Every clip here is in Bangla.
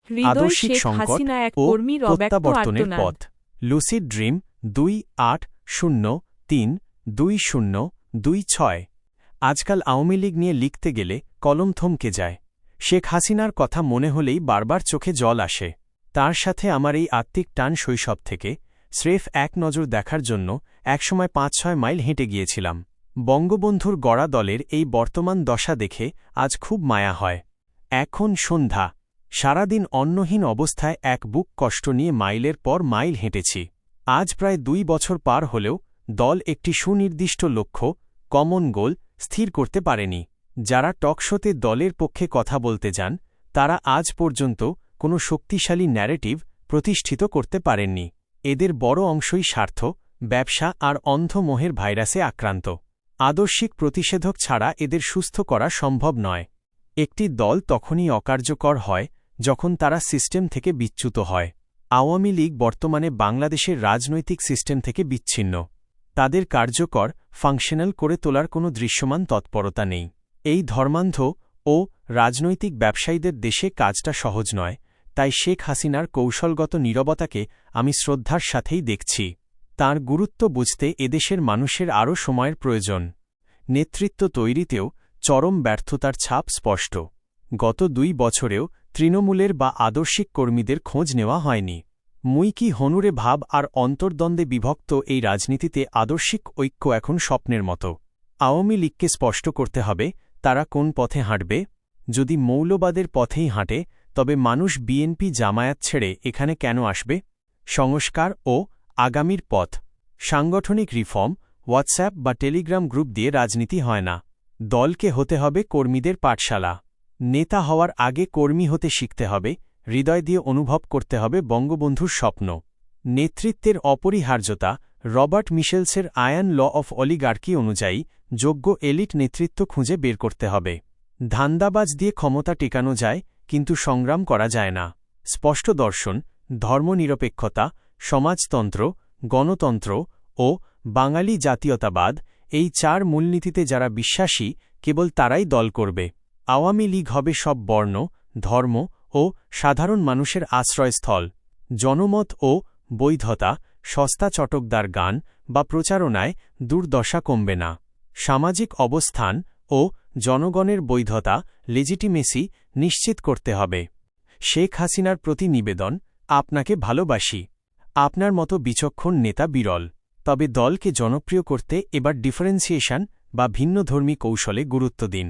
হৃদয় আদর্শিক শেখ সংকট হাসিনা এক ও কর্মীর অব্যক্ত প্রত্যাবর্তনের আর্তনাদ। পথ। Lucid dream 28032026। আজকাল আওয়ামী লীগ নিয়ে লিখতে গেলে কলম থমকে যায়। শেখ হাসিনার কথা মনে হলেই বারবার চোখে জল আসে। তার সাথে আমার এই আত্মিক টান শৈশব থেকে। স্রেফ এক নজর দেখার জন্য একসময় ৫-৬ মাইল হেঁটে গিয়েছিলাম। বঙ্গবন্ধুর গড়া দলের এই বর্তমান দশা দেখে আজ খুব মায়া হয়। এখন সন্ধ্যা। সারাদিন অন্নহীন অবস্থায় এক বুক কষ্ট নিয়ে মাইলের পর মাইল হেঁটেছি। আজ প্রায় ২ বছর পার হলেও দল একটি সুনির্দিষ্ট লক্ষ্য, কমন গোল স্থির করতে পারেনি। যারা টকশোতে দলের পক্ষে কথা বলতে যান, তারা আজ পর্যন্ত কোনো শক্তিশালী ন্যারেটিভ প্রতিষ্ঠিত করতে পারেননি। এদের বড় অংশই স্বার্থ, ব্যবসা আর অন্ধ মোহের ভাইরাসে আক্রান্ত। আদর্শিক প্রতিষেধক ছাড়া এদের সুস্থ করা সম্ভব নয়। একটি দল তখনই অকার্যকর হয় যখন তারা সিস্টেম থেকে বিচ্যুত হয়। আওয়ামী লীগ বর্তমানে বাংলাদেশের রাজনৈতিক সিস্টেম থেকে বিচ্ছিন্ন। তাদের কার্যকর, ফাংশনাল করে তোলার কোনো দৃশ্যমান তৎপরতা নেই। এই ধর্মান্ধ ও রাজনৈতিক ব্যবসায়ীদের দেশে কাজটা সহজ নয়, তাই শেখ হাসিনার কৌশলগত নীরবতাকে আমি শ্রদ্ধার সাথেই দেখছি। তাঁর গুরুত্ব বুঝতে এদেশের মানুষের আরও সময়ের প্রয়োজন। নেতৃত্ব তৈরিতেও চরম ব্যর্থতার ছাপ স্পষ্ট। গত ২ বছরেও তৃণমূলের বা আদর্শিক কর্মীদের খোঁজ নেওয়া হয়নি। মুই কি হনুরে ভাব আর অন্তর্দ্বন্দ্বে বিভক্ত এই রাজনীতিতে আদর্শিক ঐক্য এখন স্বপ্নের মতো। আওয়ামী লীগকে স্পষ্ট করতে হবে তারা কোন পথে হাঁটবে। যদি মৌলবাদের পথেই হাঁটে, তবে মানুষ বিএনপি জামায়াত ছেড়ে এখানে কেন আসবে। সংস্কার ও আগামীর পথ। সাংগঠনিক রিফর্ম হোয়াটসঅ্যাপ বা টেলিগ্রাম গ্রুপ দিয়ে রাজনীতি হয় না। দলকে হতে হবে কর্মীদের পাঠশালা। নেতা হওয়ার আগে কর্মী হতে শিখতে হবে, হৃদয় দিয়ে অনুভব করতে হবে বঙ্গবন্ধুর স্বপ্ন। নেতৃত্বের অপরিহার্যতা রবার্ট মিশেলসের আয়ান ল অফ অলিগার্কি অনুযায়ী যোগ্য এলিট নেতৃত্ব খুঁজে বের করতে হবে। ধান্দাবাজ দিয়ে ক্ষমতা টেকানো যায়, কিন্তু সংগ্রাম করা যায় না। স্পষ্ট দর্শন, ধর্মনিরপেক্ষতা, সমাজতন্ত্র, গণতন্ত্র ও বাঙালি জাতীয়তাবাদ, এই ৪ মূলনীতিতে যারা বিশ্বাসী কেবল তারাই দল করবে। আওয়ামী লীগ হবে সব বর্ণ, ধর্ম ও সাধারণ মানুষের আশ্রয়স্থল। জনমত ও বৈধতা, সস্তা চটকদার গান বা প্রচারণায় দুর্দশা কমবে না। সামাজিক অবস্থান ও জনগণের বৈধতা, লেজিটিমেসি নিশ্চিত করতে হবে। শেখ হাসিনার প্রতি নিবেদন, আপনাকে ভালোবাসি। আপনার মতো বিচক্ষণ নেতা বিরল। তবে দলকে জনপ্রিয় করতে এবার ডিফারেন্সিয়েশন বা ভিন্নধর্মী কৌশলে গুরুত্ব দিন।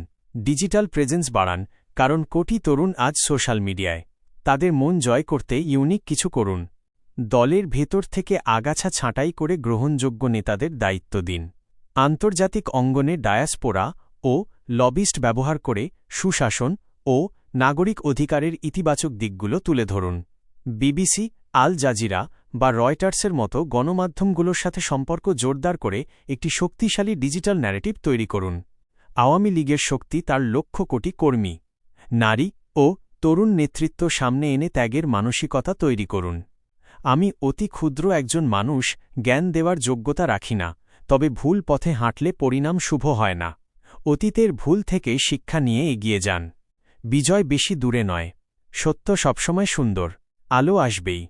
ডিজিটাল প্রেজেন্স বাড়ান, কারণ কোটি তরুণ আজ সোশ্যাল মিডিয়ায়। তাদের মন জয় করতে ইউনিক কিছু করুন। দলের ভেতর থেকে আগাছা ছাঁটাই করে গ্রহণযোগ্য নেতাদের দায়িত্ব দিন। আন্তর্জাতিক অঙ্গনে ডায়াসপোরা ও লবিস্ট ব্যবহার করে সুশাসন ও নাগরিক অধিকারের ইতিবাচক দিকগুলো তুলে ধরুন। বিবিসি, আল জাজিরা বা রয়টার্সের মতো গণমাধ্যমগুলোর সাথে সম্পর্ক জোরদার করে একটি শক্তিশালী ডিজিটাল ন্যারেটিভ তৈরি করুন। আওয়ামী লীগের শক্তি তার লক্ষ কোটি কর্মী, নারী ও তরুণ নেতৃত্ব সামনে এনে ত্যাগের মানসিকতা তৈরি করুন। আমি অতি ক্ষুদ্র একজন মানুষ, জ্ঞান দেওয়ার যোগ্যতা রাখি না, তবে ভুল পথে হাঁটলে পরিণাম শুভ হয় না। অতীতের ভুল থেকে শিক্ষা নিয়ে এগিয়ে যান। বিজয় বেশি দূরে নয়, সত্য সবসময় সুন্দর। আলো আসবেই।